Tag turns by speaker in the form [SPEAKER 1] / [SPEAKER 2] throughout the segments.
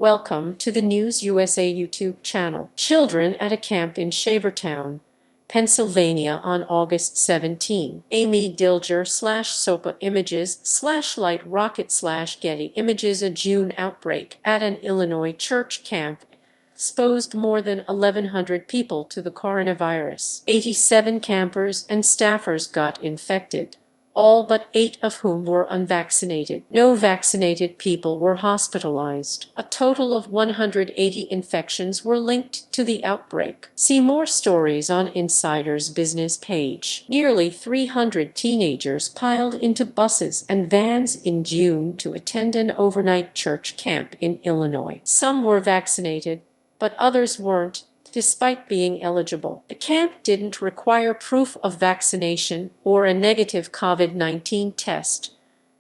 [SPEAKER 1] Welcome to the News USA YouTube channel. Children at a camp in Shavertown, Pennsylvania on August 17. Amy Dilger /SOPA images /light rocket /Getty images. A June outbreak at an Illinois church camp exposed more than 1,100 people to the coronavirus. 87 campers and staffers got infected, all but 8 of whom were unvaccinated. No vaccinated people were hospitalized. A total of 180 infections were linked to the outbreak. See more stories on Insider's business page. Nearly 300 teenagers piled into buses and vans in June to attend an overnight church camp in Illinois. Some were vaccinated, but others weren't, despite being eligible. The camp didn't require proof of vaccination or a negative COVID-19 test,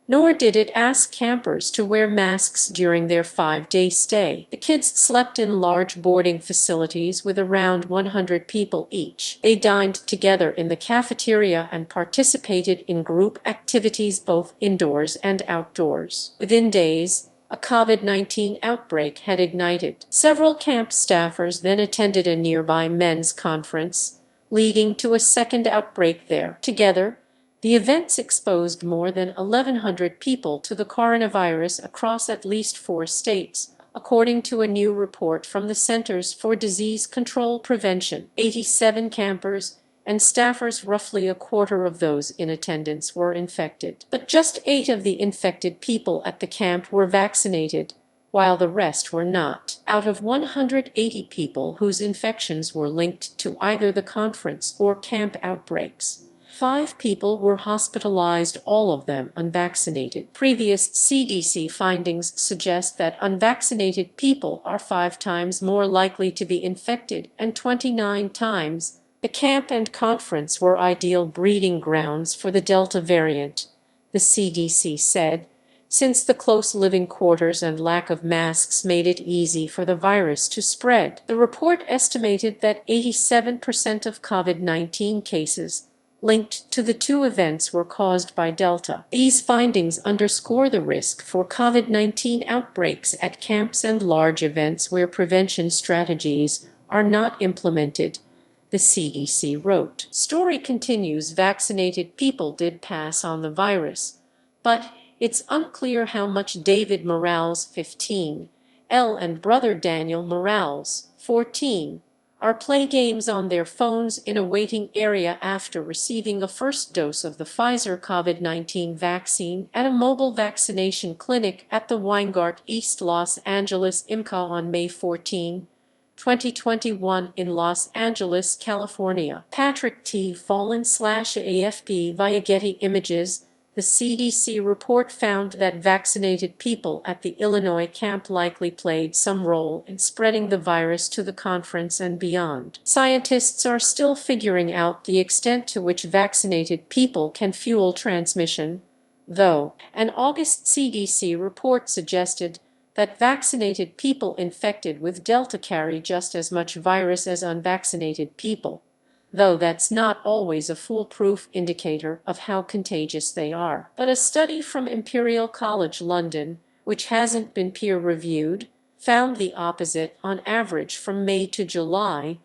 [SPEAKER 1] nor did it ask campers to wear masks during their 5-day stay. The kids slept in large boarding facilities with around 100 people each. They dined together in the cafeteria and participated in group activities both indoors and outdoors. Within days, a COVID-19 outbreak had ignited. Several camp staffers then attended a nearby men's conference, leading to a second outbreak there. Together, the events exposed more than 1,100 people to the coronavirus across at least 4 states, according to a new report from the Centers for Disease Control Prevention. 87 campers and staffers, roughly a quarter of those in attendance, were infected. But just 8 of the infected people at the camp were vaccinated, while the rest were not. Out of 180 people whose infections were linked to either the conference or camp outbreaks, 5 people were hospitalized, all of them unvaccinated. Previous CDC findings suggest that unvaccinated people are 5 times more likely to be infected, and 29 times. The camp and conference were ideal breeding grounds for the Delta variant, the CDC said, since the close living quarters and lack of masks made it easy for the virus to spread. The report estimated that 87% of COVID-19 cases linked to the 2 events were caused by Delta. These findings underscore the risk for COVID-19 outbreaks at camps and large events where prevention strategies are not implemented, the CDC wrote. Story continues. Vaccinated people did pass on the virus, but it's unclear how much. David Morales, 15, and brother Daniel Morales, 14, are playing games on their phones in a waiting area after receiving a first dose of the Pfizer COVID-19 vaccine at a mobile vaccination clinic at the Weingart East Los Angeles IMCA on May 14, 2021 in Los Angeles, California. Patrick T. Fallon /AFP via Getty Images. The CDC report found that vaccinated people at the Illinois camp likely played some role in spreading the virus to the conference and beyond. Scientists are still figuring out the extent to which vaccinated people can fuel transmission, though. An August CDC report suggested that vaccinated people infected with Delta carry just as much virus as unvaccinated people, though that's not always a foolproof indicator of how contagious they are. But a study from Imperial College London, which hasn't been peer-reviewed, found the opposite. On average, from May to July,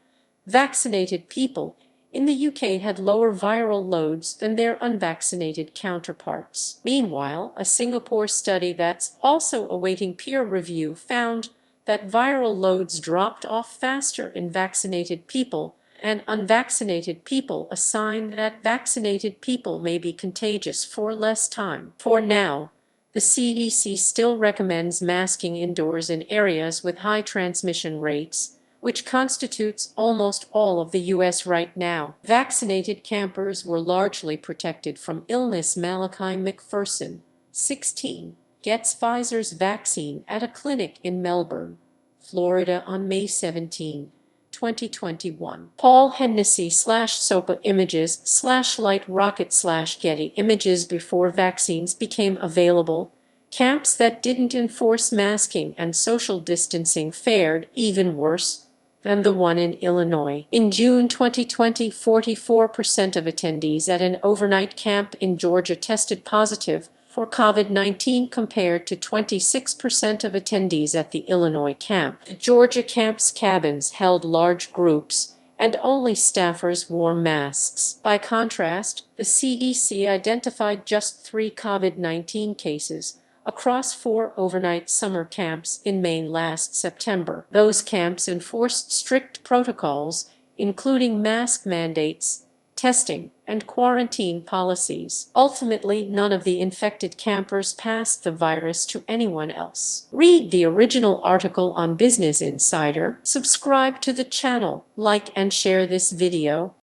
[SPEAKER 1] vaccinated people in the UK had lower viral loads than their unvaccinated counterparts. Meanwhile, a Singapore study that's also awaiting peer review found that viral loads dropped off faster in vaccinated people and unvaccinated people, a sign that vaccinated people may be contagious for less time. For now, the CDC still recommends masking indoors in areas with high transmission rates, which constitutes almost all of the U.S. right now. Vaccinated campers were largely protected from illness. Malachi McPherson, 16, gets Pfizer's vaccine at a clinic in Melbourne, Florida on May 17, 2021. Paul Hennessy /SOPA images /light rocket /Getty images. Before vaccines became available, camps that didn't enforce masking and social distancing fared even worse than the one in Illinois. In June 2020, 44% of attendees at an overnight camp in Georgia tested positive for COVID-19 compared to 26% of attendees at the Illinois camp. The Georgia camp's cabins held large groups, and only staffers wore masks. By contrast, the CDC identified just 3 COVID-19 cases across 4 overnight summer camps in Maine last September. Those camps enforced strict protocols, including mask mandates, testing, and quarantine policies. Ultimately, none of the infected campers passed the virus to anyone else. Read the original article on Business Insider, subscribe to the channel, like and share this video.